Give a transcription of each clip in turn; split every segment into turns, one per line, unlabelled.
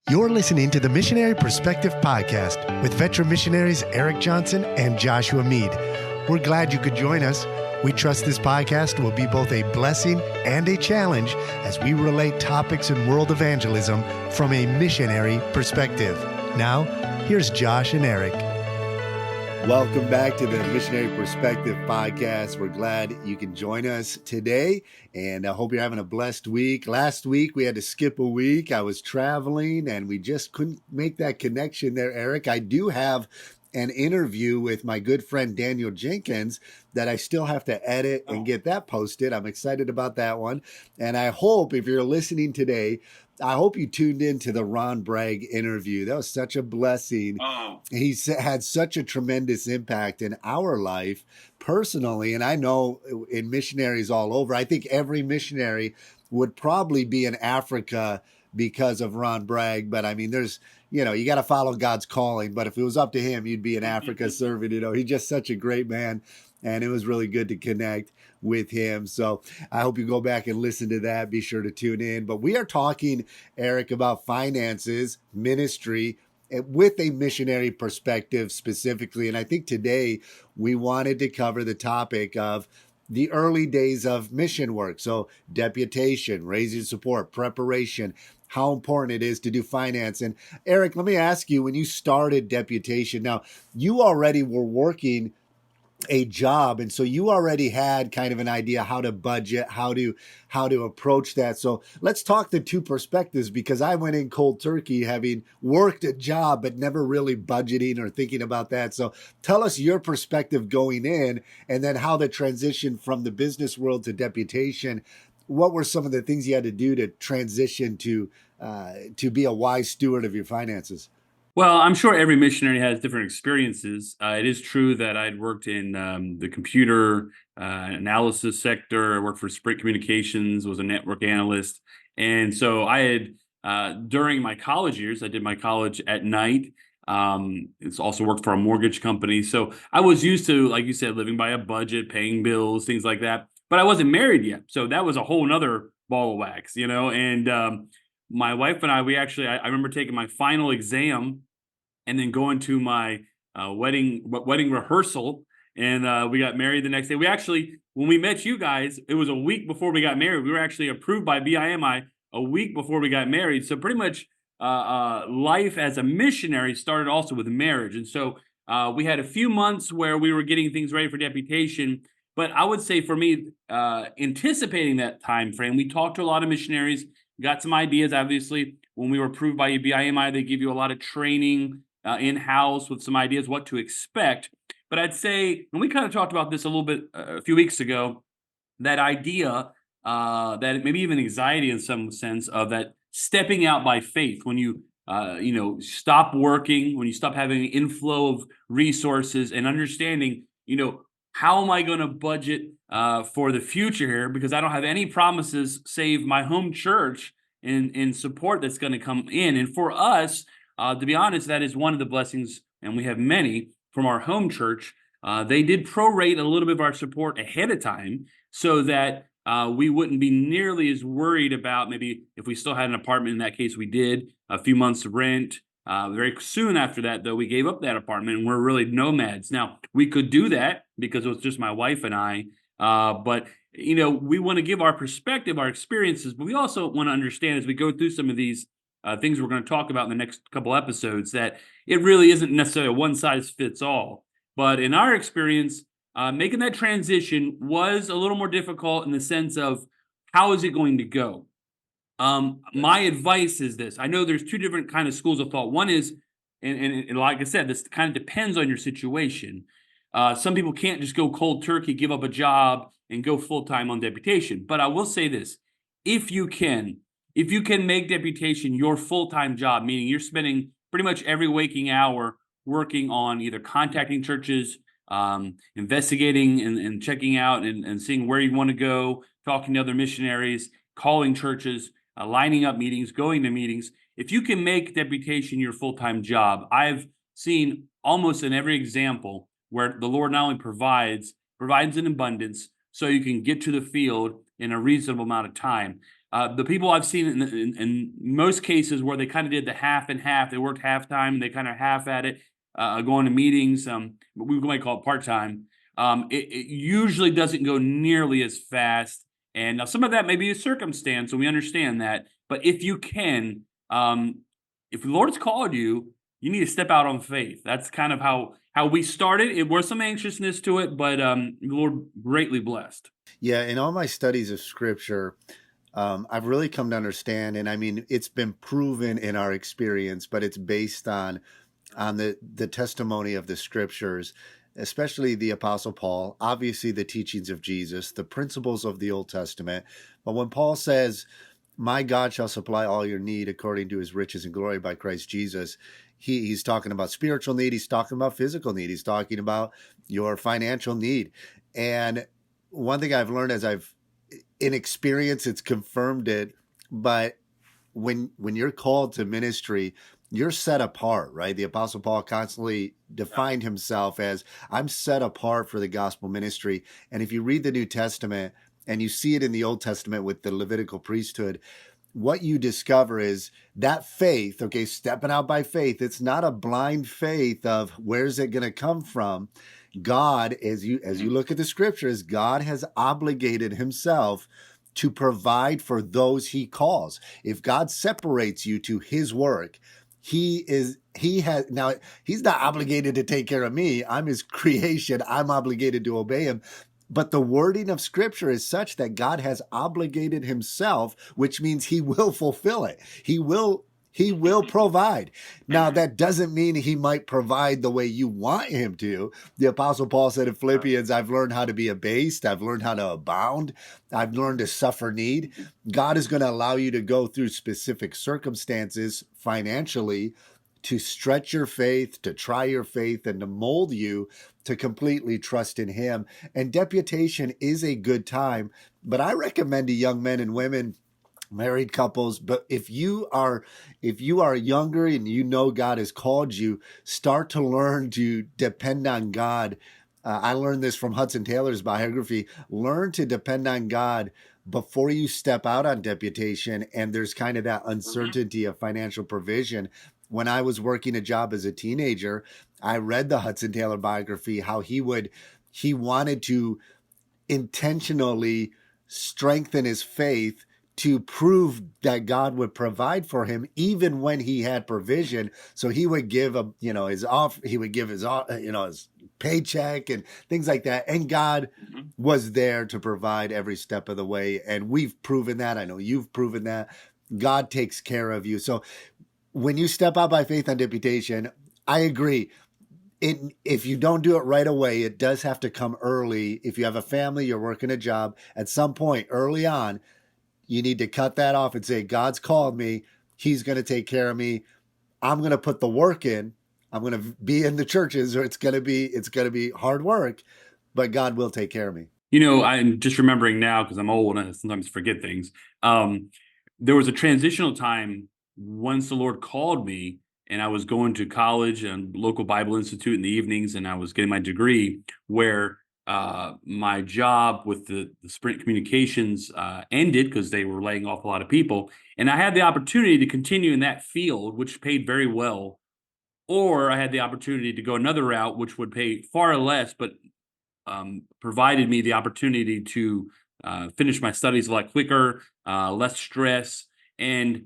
You're listening to the Missionary Perspective Podcast with veteran missionaries Erik Johnson and Joshua Mead. We're glad you could join us. We trust this podcast will be both a blessing and a challenge as we relate topics in world evangelism from a missionary perspective. Now, here's Josh and Erik. Welcome back to the Missionary Perspective Podcast. We're glad you can join us today, and I hope you're having a blessed week. Last week, we had to skip a week. I was traveling, and we just couldn't make that connection there, Erik. I do have an interview with my good friend Daniel Jenkins that I still have to edit and get that posted. I'm excited about that one, and I hope if you're listening today, I hope you tuned in to the Ron Bragg interview. That was such a blessing. He's had such a tremendous impact in our life personally, and I know in missionaries all over. I think every missionary would probably be in Africa because of Ron Bragg, but I mean, you got to follow God's calling, but if it was up to him, you'd be in Africa serving, he's just such a great man, and it was really good to connect with him. So I hope you go back and listen to that. Be sure to tune in. But we are talking, Erik, about finances, ministry, with a missionary perspective specifically. And I think today we wanted to cover the topic of the early days of mission work. So deputation, raising support, preparation, how important it is to do finance. And Erik, let me ask you, when you started deputation, now you already were working a job, and so you already had kind of an idea how to budget, how to approach that. So let's talk the two perspectives, because I went in cold turkey having worked a job but never really budgeting or thinking about that. So tell us your perspective going in, and then how the transition from the business world to deputation. What were some of the things you had to do to transition to be a wise steward of your finances?
Well, I'm sure every missionary has different experiences. It is true that I'd worked in the computer analysis sector. I worked for Sprint Communications, was a network analyst. And so I had, during my college years, I did my college at night. It's also worked for a mortgage company. So I was used to, like you said, living by a budget, paying bills, things like that. But I wasn't married yet. So that was a whole nother ball of wax, and my wife and I remember taking my final exam and then going to my wedding rehearsal, and we got married the next day. We actually, when we met you guys, it was a week before we got married. We were actually approved by BIMI a week before we got married. So pretty much life as a missionary started also with marriage. And so we had a few months where we were getting things ready for deputation. But I would say for me, anticipating that time frame, we talked to a lot of missionaries, got some ideas. Obviously, when we were approved by BIMI, they give you a lot of training in-house with some ideas what to expect. But I'd say, and we kind of talked about this a little bit a few weeks ago, that idea that maybe even anxiety in some sense of that stepping out by faith when you stop working, when you stop having an inflow of resources and understanding, how am I going to budget for the future here? Because I don't have any promises save my home church in support that's going to come in. And for us, to be honest, that is one of the blessings, and we have many from our home church. They did prorate a little bit of our support ahead of time so that we wouldn't be nearly as worried about maybe if we still had an apartment. In that case, we did a few months of rent. Very soon after that, though, we gave up that apartment, and we're really nomads. Now, we could do that because it was just my wife and I, but we want to give our perspective, our experiences, but we also want to understand as we go through some of these things we're going to talk about in the next couple episodes, that it really isn't necessarily a one-size-fits-all. But in our experience, making that transition was a little more difficult in the sense of how is it going to go? My advice is this. I know there's two different kind of schools of thought. One is, and like I said, this kind of depends on your situation. Some people can't just go cold turkey, give up a job, and go full-time on deputation. But I will say this, if you can make deputation your full-time job, meaning you're spending pretty much every waking hour working on either contacting churches, investigating and checking out and seeing where you want to go, talking to other missionaries, calling churches, lining up meetings, going to meetings. If you can make deputation your full-time job, I've seen almost in every example where the Lord not only provides in abundance so you can get to the field in a reasonable amount of time. The people I've seen in most cases where they kind of did the half and half, they worked halftime and they kind of half at it, going to meetings, we might call it part-time. It usually doesn't go nearly as fast. And now some of that may be a circumstance, and we understand that. But if you can, if the Lord's called you, you need to step out on faith. That's kind of how we started. It was some anxiousness to it, but the Lord greatly blessed.
Yeah, in all my studies of scripture, I've really come to understand, and I mean, it's been proven in our experience, but it's based on the testimony of the scriptures, especially the Apostle Paul, obviously the teachings of Jesus, the principles of the Old Testament. But when Paul says, "My God shall supply all your need according to his riches and glory by Christ Jesus," he's talking about spiritual need. He's talking about physical need. He's talking about your financial need. And one thing I've learned as in experience, it's confirmed it, but when you're called to ministry, you're set apart, right? The Apostle Paul constantly defined himself as, "I'm set apart for the gospel ministry." And if you read the New Testament and you see it in the Old Testament with the Levitical priesthood, what you discover is that faith, okay, stepping out by faith, it's not a blind faith of where's it going to come from. God, as you look at the scriptures, God has obligated himself to provide for those he calls. If God separates you to his work, he's not obligated to take care of me. I'm his creation. I'm obligated to obey him. But the wording of scripture is such that God has obligated himself, which means he will fulfill it. He will provide. Now, that doesn't mean he might provide the way you want him to. The Apostle Paul said in Philippians, "I've learned how to be abased. I've learned how to abound. I've learned to suffer need." God is going to allow you to go through specific circumstances financially to stretch your faith, to try your faith, and to mold you to completely trust in him. And deputation is a good time, but I recommend to young men and women, married couples, but if you are younger and you know God has called you, start to learn to depend on God. I learned this from Hudson Taylor's biography. Learn to depend on God before you step out on deputation, and there's kind of that uncertainty of financial provision. When I was working a job as a teenager, I read the Hudson Taylor biography, how he wanted to intentionally strengthen his faith to prove that God would provide for him even when he had provision. So he would give his paycheck and things like that. And God was there to provide every step of the way. And we've proven that. I know you've proven that. God takes care of you. So when you step out by faith on deputation, I agree. If you don't do it right away, it does have to come early. If you have a family, you're working a job, at some point early on, you need to cut that off and say, God's called me. He's going to take care of me. I'm going to put the work in. I'm going to be in the churches, or it's going to be hard work, but God will take care of me.
You know, I'm just remembering now because I'm old and I sometimes forget things. There was a transitional time once the Lord called me, and I was going to college and local Bible Institute in the evenings, and I was getting my degree, where my job with the Sprint Communications ended because they were laying off a lot of people. And I had the opportunity to continue in that field, which paid very well, or I had the opportunity to go another route, which would pay far less, but provided me the opportunity to finish my studies a lot quicker, less stress. And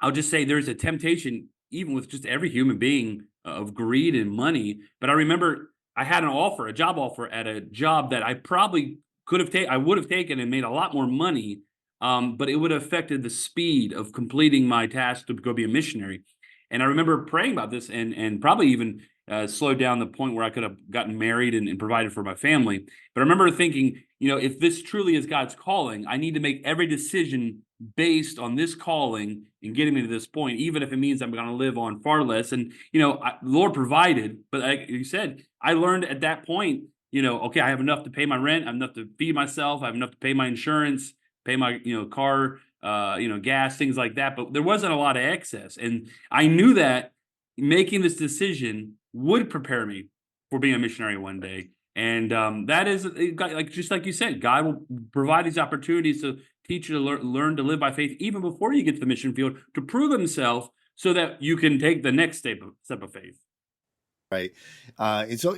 I'll just say there's a temptation, even with just every human being, of greed and money. But I remember I had a job offer at a job that I probably I would have taken and made a lot more money, but it would have affected the speed of completing my task to go be a missionary. And I remember praying about this and probably even slowed down the point where I could have gotten married and provided for my family. But I remember thinking, if this truly is God's calling, I need to make every decision based on this calling and getting me to this point, even if it means I'm going to live on far less. And, the Lord provided, but like you said, I learned at that point, okay, I have enough to pay my rent. I have enough to feed myself. I have enough to pay my insurance, pay my, car, gas, things like that. But there wasn't a lot of excess. And I knew that making this decision would prepare me for being a missionary one day. And that is, just like you said, God will provide these opportunities. So teach you to learn to live by faith even before you get to the mission field, to prove himself so that you can take the next step of faith.
Right. And so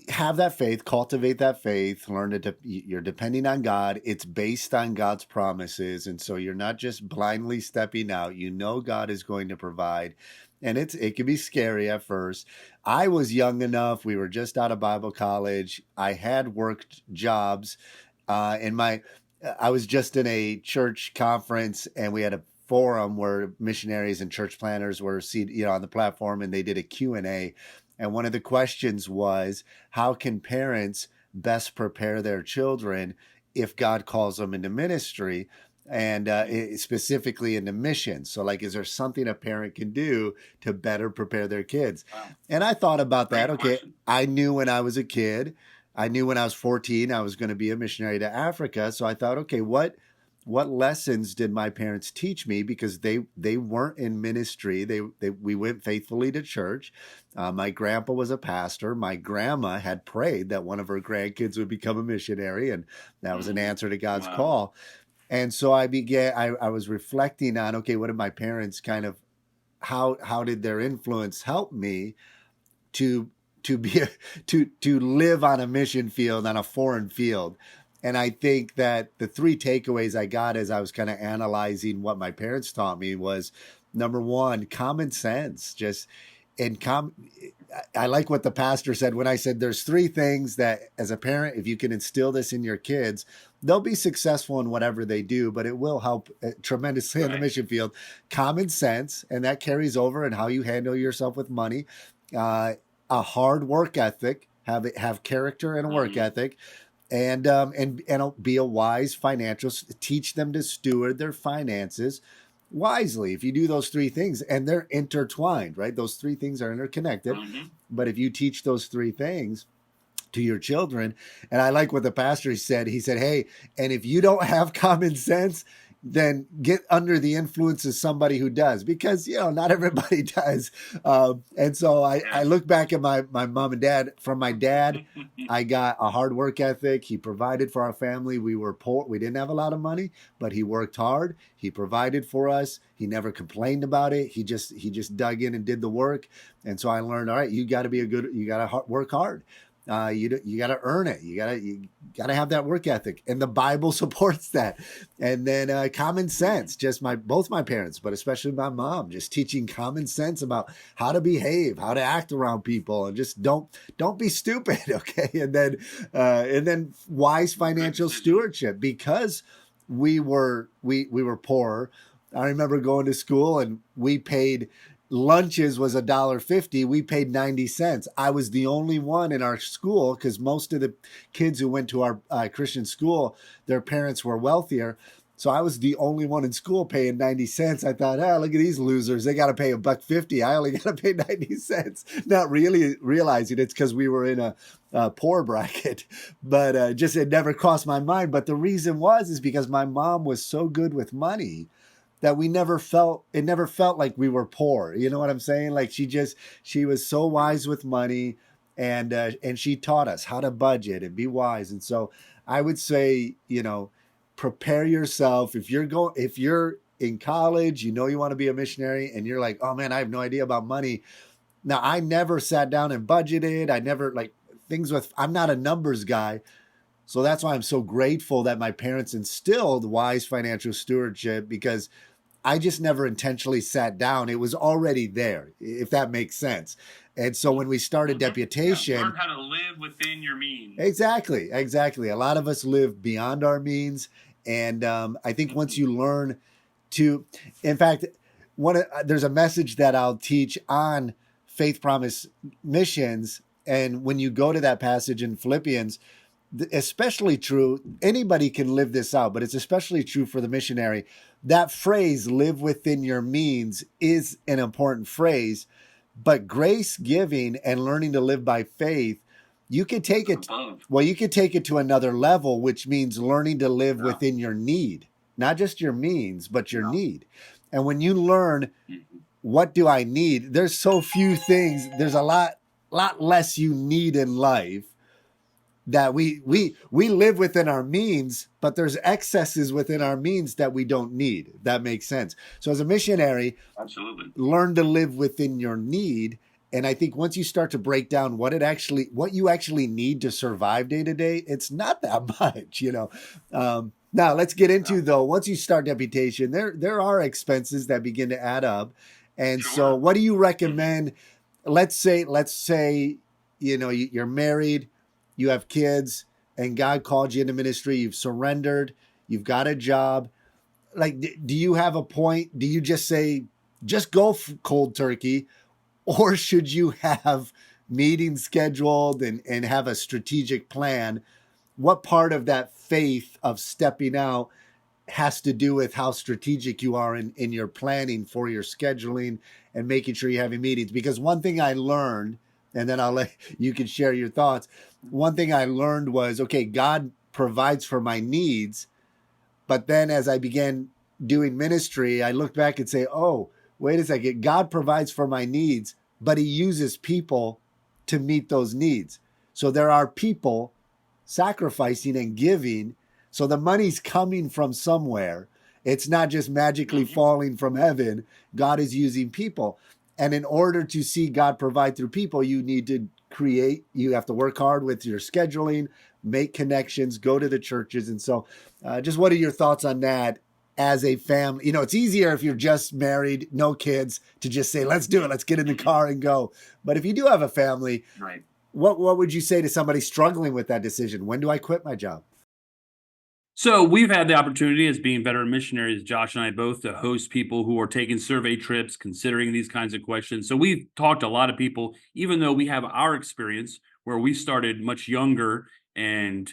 have that faith, cultivate that faith, learn to, you're depending on God. It's based on God's promises. And so you're not just blindly stepping out. You know God is going to provide. And it can be scary at first. I was young enough. We were just out of Bible college. I had worked jobs. I was just in a church conference, and we had a forum where missionaries and church planners were seated, on the platform, and they did a Q&A. And one of the questions was, how can parents best prepare their children if God calls them into ministry, and specifically into missions? So, like, is there something a parent can do to better prepare their kids? Wow. And I thought about that. Okay, I knew when I was a kid, I knew when I was 14, I was going to be a missionary to Africa. So I thought, okay, what lessons did my parents teach me? Because they weren't in ministry. We went faithfully to church. My grandpa was a pastor. My grandma had prayed that one of her grandkids would become a missionary, and that was an answer to God's call. And so I was reflecting on, okay, what did my parents how did their influence help me to live on a mission field, on a foreign field? And I think that the three takeaways I got as I was kind of analyzing what my parents taught me was, number one, common sense. I like what the pastor said when I said there's three things that, as a parent, if you can instill this in your kids, they'll be successful in whatever they do, but it will help tremendously in the mission field. Common sense, and that carries over in how you handle yourself with money. A hard work ethic, have character and a work ethic. And be a wise teach them to steward their finances wisely. If you do those three things, and they're intertwined, right? Those three things are interconnected. Mm-hmm. But if you teach those three things to your children, and I like what the pastor said, he said, hey, and if you don't have common sense, then get under the influence of somebody who does, because, not everybody does. And so I look back at my mom and dad. From my dad, I got a hard work ethic. He provided for our family. We were poor. We didn't have a lot of money, but he worked hard. He provided for us. He never complained about it. He just dug in and did the work. And so I learned, all right, you got to work hard. You got to earn it. You got to have that work ethic, and the Bible supports that. And then common sense. Both my parents, but especially my mom, just teaching common sense about how to behave, how to act around people, and just don't be stupid, okay? And then wise financial stewardship, because we were poor. I remember going to school, and we paid. Lunches was $1.50. We paid 90 cents. I was the only one in our school, because most of the kids who went to our Christian school, their parents were wealthier. So I was the only one in school paying 90 cents. I thought, look at these losers. They got to pay $1.50. I only got to pay 90 cents. Not really realizing it's because we were in a poor bracket, but it never crossed my mind. But the reason is because my mom was so good with money that it never felt like we were poor. You know what I'm saying? Like she was so wise with money, and she taught us how to budget and be wise. And so I would say, prepare yourself. If you're in college, you want to be a missionary, and you're like, oh man, I have no idea about money. Now, I never sat down and budgeted. I never I'm not a numbers guy. So that's why I'm so grateful that my parents instilled wise financial stewardship, because I just never intentionally sat down. It was already there, if that makes sense. And so when we started Deputation...
learn how to live within your means.
Exactly. A lot of us live beyond our means. And I think once you learn to... In fact, there's a message that I'll teach on Faith Promise missions. And when you go to that passage in Philippians, especially true, anybody can live this out, but it's especially true for the missionary. That phrase, live within your means, is an important phrase, but grace giving and learning to live by faith, you could take it to another level, which means learning to live within your need, not just your means, but your need. And when you learn, what do I need? There's so few things. There's a lot less you need in life. that we live within our means, but there's excesses within our means that we don't need. If that makes sense. So as a missionary,
Absolutely.
learn to live within your need. And I think once you start to break down what you actually need to survive day to day, it's not that much, you know. Now let's get into though. Once you start deputation, there are expenses that begin to add up, and so what do you recommend? Let's say you know you're married, you have kids, and God called you into ministry. You've surrendered. You've got a job. Like, do you have a point? Do you just say, just go cold turkey? Or should you have meetings scheduled and have a strategic plan? What part of that faith of stepping out has to do with how strategic you are in your planning for your scheduling and making sure you're having meetings? Because one thing I learned, and then I'll let you can share your thoughts. One thing I learned was, okay, God provides for my needs. But then as I began doing ministry, I looked back and say, oh, wait a second. God provides for my needs, but he uses people to meet those needs. So there are people sacrificing and giving. So the money's coming from somewhere. It's not just magically falling from heaven. God is using people. And in order to see God provide through people, you need to you have to work hard with your scheduling, make connections, go to the churches. And so just what are your thoughts on that as a family? You know, it's easier if you're just married, no kids, to just say, let's do it. Let's get in the car and go. But if you do have a family,
Right.
What would you say to somebody struggling with that decision? When do I quit my job?
So we've had the opportunity as being veteran missionaries, Josh and I both, to host people who are taking survey trips, considering these kinds of questions. So we've talked to a lot of people, even though we have our experience where we started much younger and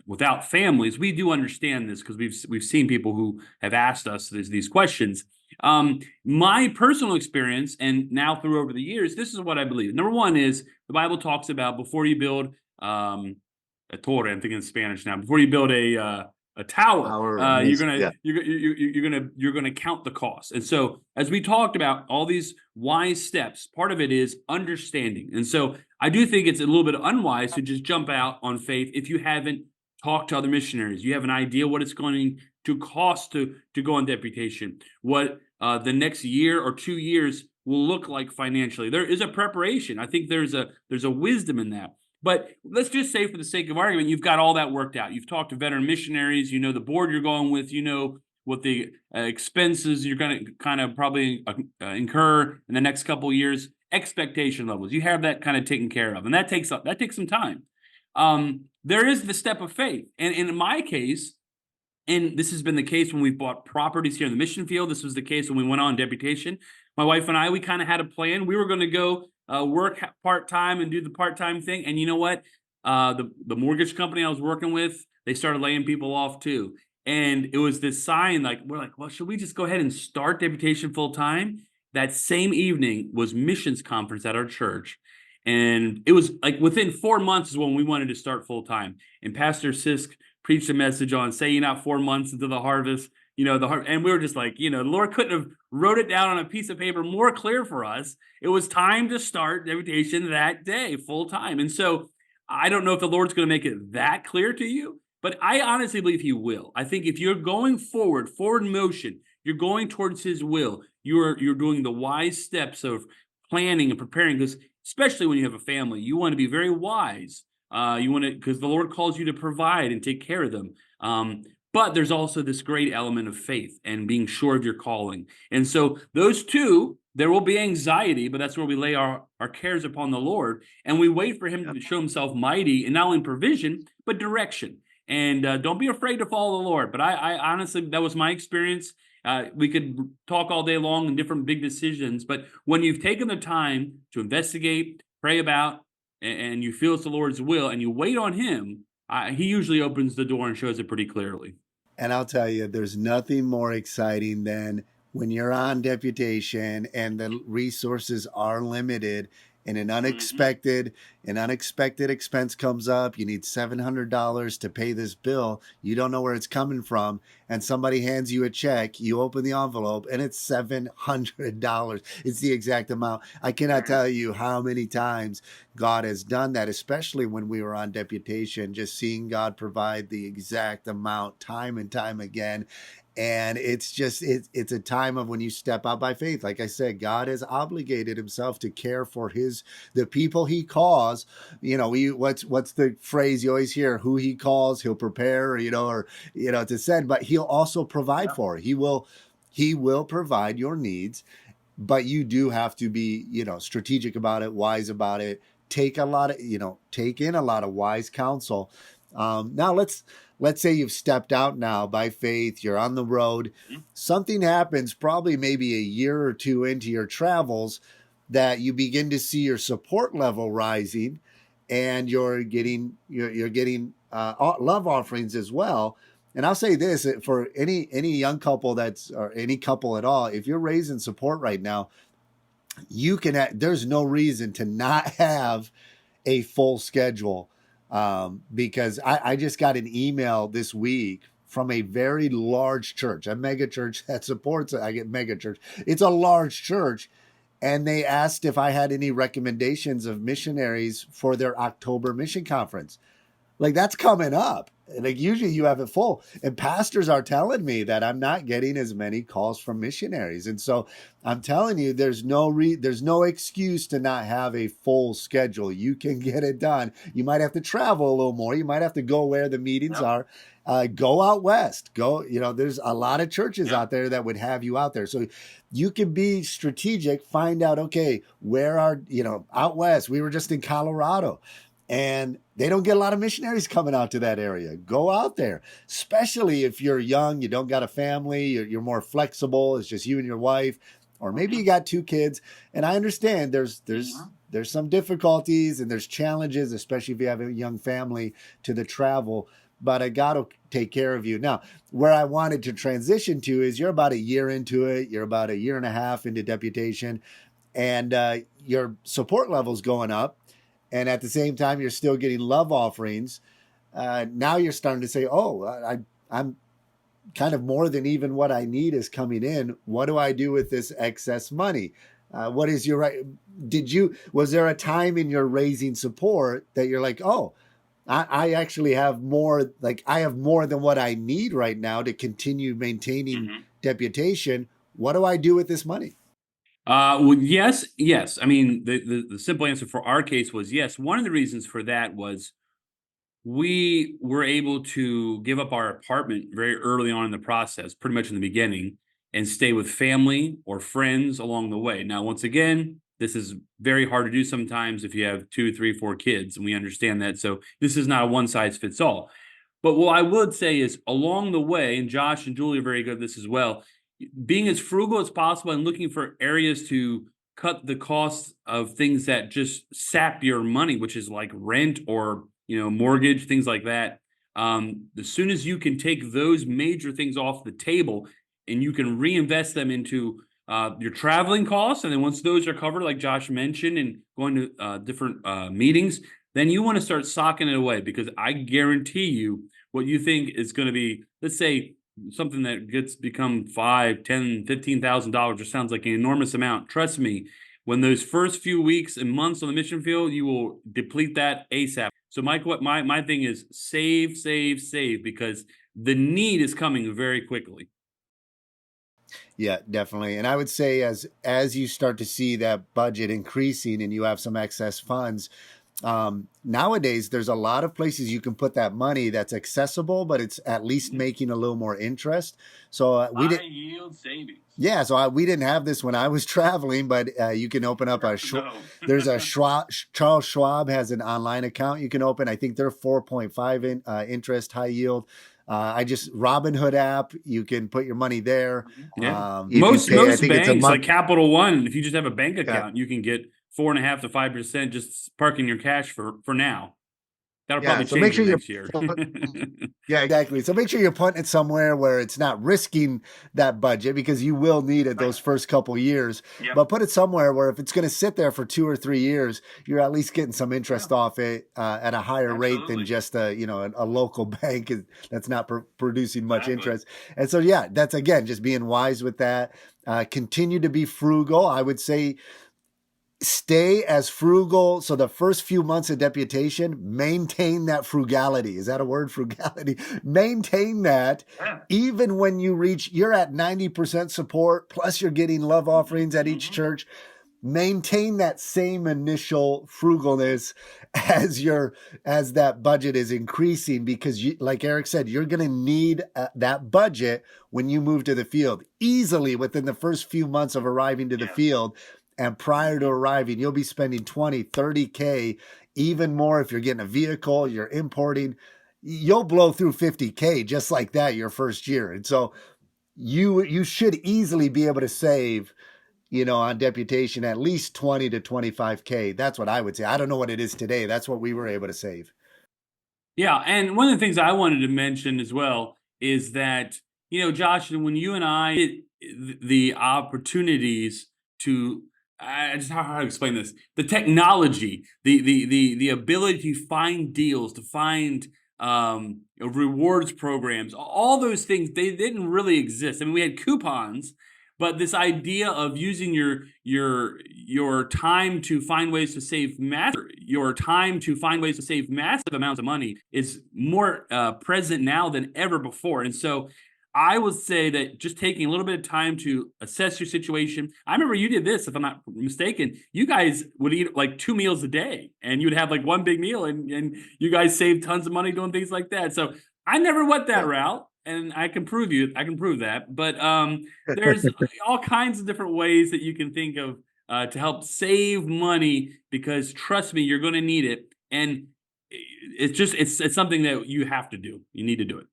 without families. We do understand this because we've seen people who have asked us these questions. My personal experience, and now through over the years, this is what I believe. Number one is the Bible talks about before you build a torre. I'm thinking in Spanish now. Before you build a tower, you're gonna count the cost. And so, as we talked about all these wise steps, part of it is understanding. And so, I do think it's a little bit unwise to just jump out on faith if you haven't talked to other missionaries. You have an idea what it's going to cost to go on deputation, what the next year or 2 years will look like financially. There is a preparation. I think there's a wisdom in that. But let's just say, for the sake of argument, you've got all that worked out. You've talked to veteran missionaries. You know the board you're going with. You know what the expenses you're going to kind of probably incur in the next couple of years. Expectation levels. You have that kind of taken care of, and that takes some time. There is the step of faith, and in my case, and this has been the case when we've bought properties here in the mission field. This was the case when we went on deputation. My wife and I, we kind of had a plan. We were going to go work part-time and do the part-time thing. And you know what? The mortgage company I was working with, they started laying people off too. And it was this sign, like, we're like, well, should we just go ahead and start deputation full-time? That same evening was missions conference at our church. And it was like within 4 months is when we wanted to start full-time. And Pastor Sisk preached a message on saying out 4 months into the harvest, and we were just like, the Lord couldn't have wrote it down on a piece of paper more clear for us. It was time to start deputation that day, full time. And so I don't know if the Lord's going to make it that clear to you, but I honestly believe he will. I think if you're going forward motion, you're going towards his will, you're doing the wise steps of planning and preparing, because especially when you have a family, you want to be very wise. You want to, because the Lord calls you to provide and take care of them. But there's also this great element of faith and being sure of your calling. And so those two, there will be anxiety, but that's where we lay our cares upon the Lord, and we wait for him to show himself mighty, and not only provision, but direction. And don't be afraid to follow the Lord. But I honestly, that was my experience. We could talk all day long in different big decisions, but when you've taken the time to investigate, pray about, and you feel it's the Lord's will, and you wait on him, he usually opens the door and shows it pretty clearly.
And I'll tell you, there's nothing more exciting than when you're on deputation and the resources are limited and an
Mhm.
unexpected expense comes up, you need $700 to pay this bill, you don't know where it's coming from, and somebody hands you a check, you open the envelope and it's $700. It's the exact amount. I cannot tell you how many times God has done that, especially when we were on deputation, just seeing God provide the exact amount time and time again. And it's a time of when you step out by faith. Like I said, God has obligated himself to care for the people he calls. What's the phrase you always hear? Who he calls, he'll prepare, to send, but he'll also provide
Yep.
for. He will provide your needs, but you do have to be, strategic about it, wise about it. Take in a lot of wise counsel. Now let's say you've stepped out now by faith, you're on the road.
Mhm.
Something happens probably maybe a year or two into your travels that you begin to see your support level rising, and you're getting love offerings as well. And I'll say this for any young couple or any couple at all, if you're raising support right now, there's no reason to not have a full schedule. Because I just got an email this week from a very large church, a mega church that supports it. I get mega church. It's a large church. And they asked if I had any recommendations of missionaries for their October mission conference. Like, that's coming up. Like, usually you have it full, and pastors are telling me that I'm not getting as many calls from missionaries. And so I'm telling you, there's no excuse to not have a full schedule. You can get it done. You might have to travel a little more. You might have to go where the meetings
Yep.
are. Go out west. There's a lot of churches
Yep.
out there that would have you out there. So you can be strategic, find out, okay, where are, out west. We were just in Colorado, and they don't get a lot of missionaries coming out to that area. Go out there, especially if you're young, you don't got a family, you're more flexible. It's just you and your wife, or maybe you
Mhm.
got two kids. And I understand there's
Mhm.
some difficulties and there's challenges, especially if you have a young family, to the travel. But I got to take care of you. Now, where I wanted to transition to is you're about a year into it. You're about a year and a half into deputation, and your support level's going up, and at the same time you're still getting love offerings. Now you're starting to say, oh, I'm kind of more than even what I need is coming in. What do I do with this excess money? What is your right? Was there a time in your raising support that you're like, oh, I actually have more, like I have more than what I need right now to continue maintaining
Mhm.
deputation. What do I do with this money?
Well, yes, yes. I mean, the simple answer for our case was yes. One of the reasons for that was we were able to give up our apartment very early on in the process, pretty much in the beginning, and stay with family or friends along the way. Now, once again, this is very hard to do sometimes if you have two, three, four kids, and we understand that. So this is not a one size fits all. But what I would say is along the way, and Josh and Julie are very good at this as well, being as frugal as possible and looking for areas to cut the costs of things that just sap your money, which is like rent or mortgage, things like that. As soon as you can take those major things off the table and you can reinvest them into your traveling costs, and then once those are covered, like Josh mentioned, and going to different meetings, then you want to start socking it away, because I guarantee you what you think is going to be, let's say, something that gets become five, 10, $15,000, just sounds like an enormous amount. Trust me, when those first few weeks and months on the mission field, you will deplete that ASAP. So Mike, what my thing is, save, save, save, because the need is coming very quickly.
Yeah, definitely. And I would say as you start to see that budget increasing and you have some excess funds, nowadays there's a lot of places you can put that money that's accessible, but it's at least
Mhm.
making a little more interest. So we
High
did.
yield savings.
Yeah, so we didn't have this when I was traveling, but you can open up
No.
there's a Charles Schwab has an online account you can open. I think they're 4.5 interest, high yield. Robinhood app, you can put your money there.
Yeah.
If you pay, I
Most
think it's a
banks like
month.
Capital One, if you just have a bank
Yeah.
account, you can get 4.5 to 5% just parking your cash for now. That'll
Yeah.
probably
So make
change
sure
it
you're,
next year.
yeah, exactly. So make sure you're putting it somewhere where it's not risking that budget because you will need it those first couple years.
Yep.
But put it somewhere where if it's going to sit there for 2 or 3 years, you're at least getting some interest off it at a higher rate than
Absolutely.
just a local bank that's not producing much
Exactly.
interest. And so yeah, that's again just being wise with that. Continue to be frugal. I would say stay as frugal. So the first few months of deputation, maintain that frugality. Is that a word? Frugality. Maintain that.
Yeah.
Even when you're at 90% support, plus you're getting love offerings at each church. Maintain that same initial frugalness as that budget is increasing, because like Erik said, you're going to need that budget when you move to the field easily within the first few months of arriving to the field. And prior to arriving, you'll be spending 20, 30K, even more if you're getting a vehicle, you're importing. You'll blow through 50K just like that your first year. And so you should easily be able to save, on deputation, at least 20 to 25K. That's what I would say. I don't know what it is today. That's what we were able to save.
Yeah. And one of the things I wanted to mention as well is that, Josh, when you and I get the opportunities to, I just how to explain this, the technology, the ability to find deals, to find rewards programs, all those things, they didn't really exist. I mean, we had coupons, but this idea of using your time to find ways to save massive amounts of money is more present now than ever before. And so I would say that just taking a little bit of time to assess your situation. I remember you did this, if I'm not mistaken. You guys would eat like 2 meals a day, and you would have like one big meal, and you guys saved tons of money doing things like that. So I never went that route, and I can prove that. But there's all kinds of different ways that you can think of to help save money, because trust me, you're going to need it, and it's something that you have to do. You need to do it.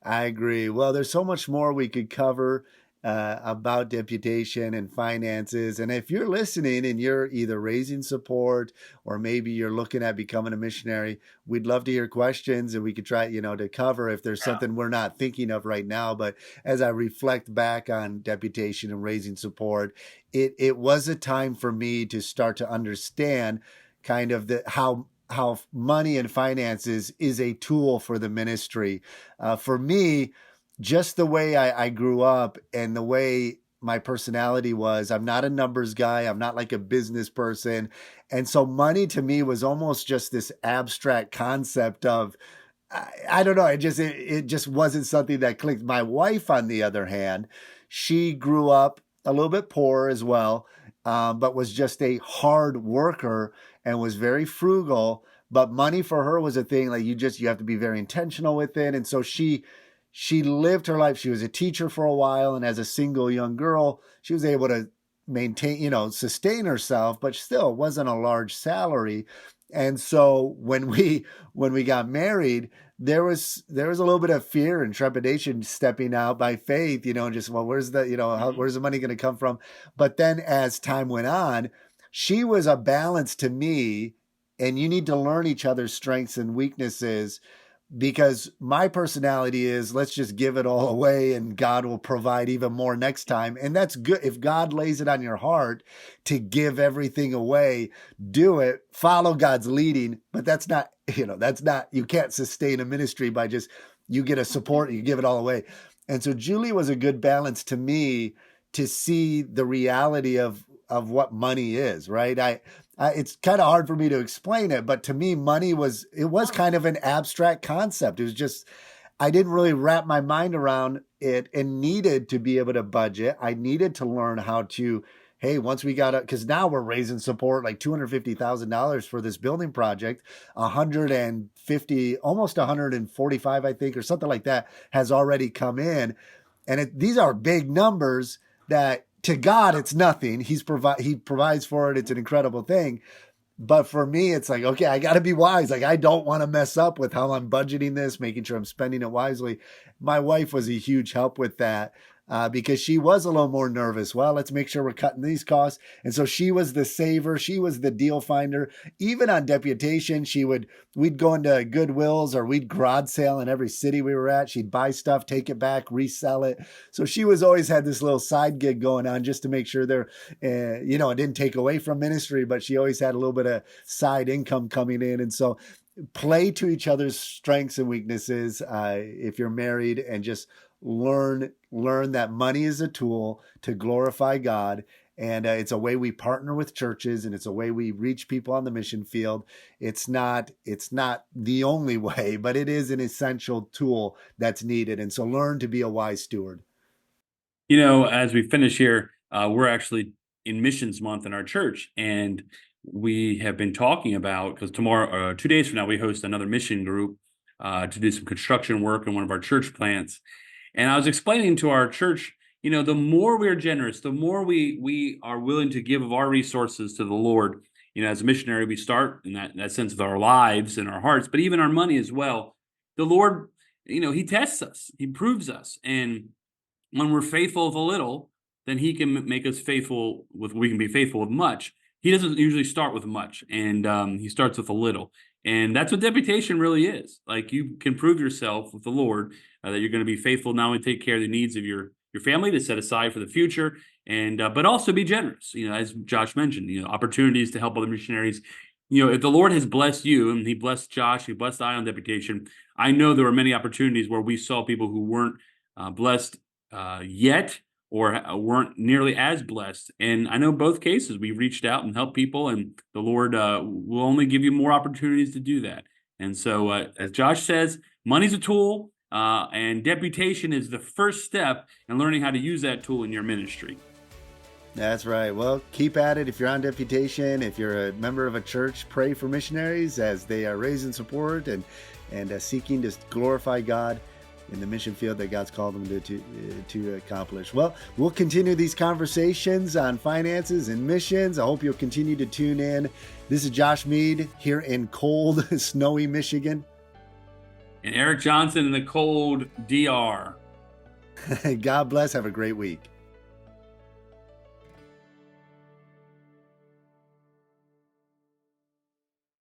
I agree. Well, there's so much more we could cover about deputation and finances. And if you're listening and you're either raising support or maybe you're looking at becoming a missionary, we'd love to hear questions, and we could try, to cover if there's something we're not thinking of right now. But as I reflect back on deputation and raising support, it was a time for me to start to understand kind of how money and finances is a tool for the ministry. For me, just the way I grew up and the way my personality was, I'm not a numbers guy. I'm not like a business person. And so money to me was almost just this abstract concept of, I don't know. It just wasn't something that clicked. My wife, on the other hand, she grew up a little bit poor as well, but was just a hard worker and was very frugal. But money for her was a thing, like you have to be very intentional with it. And so she lived her life. She was a teacher for a while, and as a single young girl, she was able to maintain, sustain herself, but still it wasn't a large salary. And so when we got married, there was a little bit of fear and trepidation stepping out by faith, just, well, where's the money going to come from? But then as time went on, she was a balance to me, and you need to learn each other's strengths and weaknesses, because my personality is, let's just give it all away and God will provide even more next time. And that's good. If God lays it on your heart to give everything away, do it, follow God's leading. But that's not, you can't sustain a ministry by just, you get a support, you give it all away. And so Julie was a good balance to me to see the reality of what money is, right? It's kind of hard for me to explain it, but to me, money was kind of an abstract concept. It was just, I didn't really wrap my mind around it, and needed to be able to budget. I needed to learn how to, hey, once we got it, because now we're raising support like $250,000 for this building project, 150, almost 145, I think, or something like that has already come in. And these are big numbers that, to God, it's nothing. He provides for it. It's an incredible thing. But for me, it's like, okay, I got to be wise. Like, I don't want to mess up with how I'm budgeting this, making sure I'm spending it wisely. My wife was a huge help with that. because she was a little more nervous. Well, let's make sure we're cutting these costs. And so she was the saver. She was the deal finder. Even on deputation, we'd go into Goodwills or we'd garage sale in every city we were at. She'd buy stuff, take it back, resell it. So she was always had this little side gig going on just to make sure it didn't take away from ministry, but she always had a little bit of side income coming in. And so play to each other's strengths and weaknesses if you're married, and just learn that money is a tool to glorify God. And it's a way we partner with churches, and it's a way we reach people on the mission field. It's not the only way, but it is an essential tool that's needed. And so learn to be a wise steward.
As we finish here, we're actually in missions month in our church, and we have been talking about, because tomorrow, 2 days from now, we host another mission group to do some construction work in one of our church plants. And I was explaining to our church, the more we are generous, the more we are willing to give of our resources to the Lord. As a missionary, we start in that sense of our lives and our hearts, but even our money as well. The Lord, he tests us, he proves us. And when we're faithful with a little, then he can make us we can be faithful with much. He doesn't usually start with much, and he starts with a little. And that's what deputation really is. Like, you can prove yourself with the Lord that you're going to be faithful, not only take care of the needs of your family to set aside for the future, and but also be generous. As Josh mentioned, opportunities to help other missionaries. If the Lord has blessed you, and he blessed Josh, he blessed I on deputation, I know there were many opportunities where we saw people who weren't blessed yet, or weren't nearly as blessed. And I know both cases, we reached out and helped people, and the Lord will only give you more opportunities to do that. And so, as Josh says, money's a tool, and deputation is the first step in learning how to use that tool in your ministry.
That's right. Well, keep at it. If you're on deputation, if you're a member of a church, pray for missionaries as they are raising support and seeking to glorify God in the mission field that God's called them to accomplish. Well, we'll continue these conversations on finances and missions. I hope you'll continue to tune in. This is Josh Mead here in cold, snowy Michigan.
And Erik Johnson in the cold DR.
God bless. Have a great week.